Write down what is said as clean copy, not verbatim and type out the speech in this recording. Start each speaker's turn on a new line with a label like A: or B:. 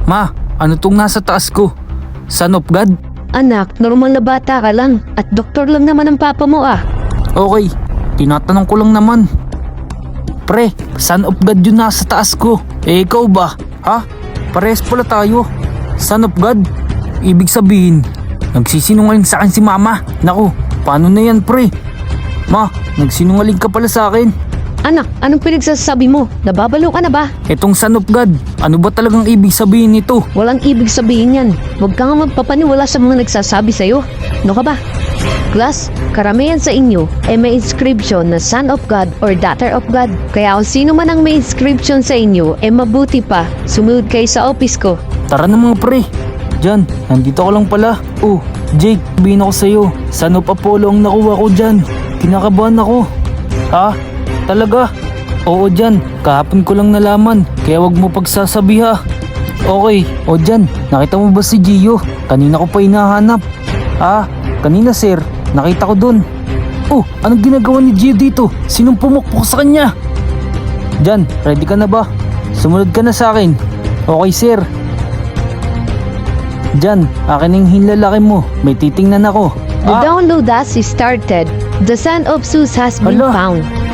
A: Ma, ano tong nasa taas ko? Son of God?
B: Anak, normal na bata ka lang at doktor lang naman ang papa mo ah.
A: Okay, tinatanong ko lang naman. Pre, son of God yun nasa taas ko. Eh ikaw ba? Ha? Parehas pala tayo. Son of God? Ibig sabihin, nagsisinungaling sa akin si mama. Naku, paano na yan pre? Ma, nagsinungaling ka pala sa akin.
B: Anak, anong pinagsasabi mo? Nababalo ka na ba?
A: Etong son of God, ano ba talagang ibig sabihin nito?
B: Walang ibig sabihin yan. Huwag ka nga magpapaniwala sa mga nagsasabi sa'yo. Ano ka ba? Class, karamihan sa inyo ay may inscription na Son of God or Daughter of God. Kaya kung sino man ang may inscription sa inyo, mabuti pa, sumunod kayo sa office ko.
A: Tara na mga pre. Diyan, nandito ko lang pala. Oh, Jake, sabihin ako sa'yo. Son of Apollo ang nakuha ko dyan. Kinakabahan ako. Ha? Talaga? Oo dyan, kahapon ko lang nalaman. Kaya wag mo pagsasabi ha. Okay, o dyan, nakita mo ba si Gio? Kanina ko pa hinahanap. Ah, kanina sir, nakita ko dun. Oh, anong ginagawa ni Gio dito? Sinong pumukpok sa kanya? Dyan, ready ka na ba? Sumunod ka na sa akin. Okay sir. Dyan, akin ang hinlalaki mo. May titingnan ako.
B: The download has started. The Son of Zeus has been
A: Hala.
B: found.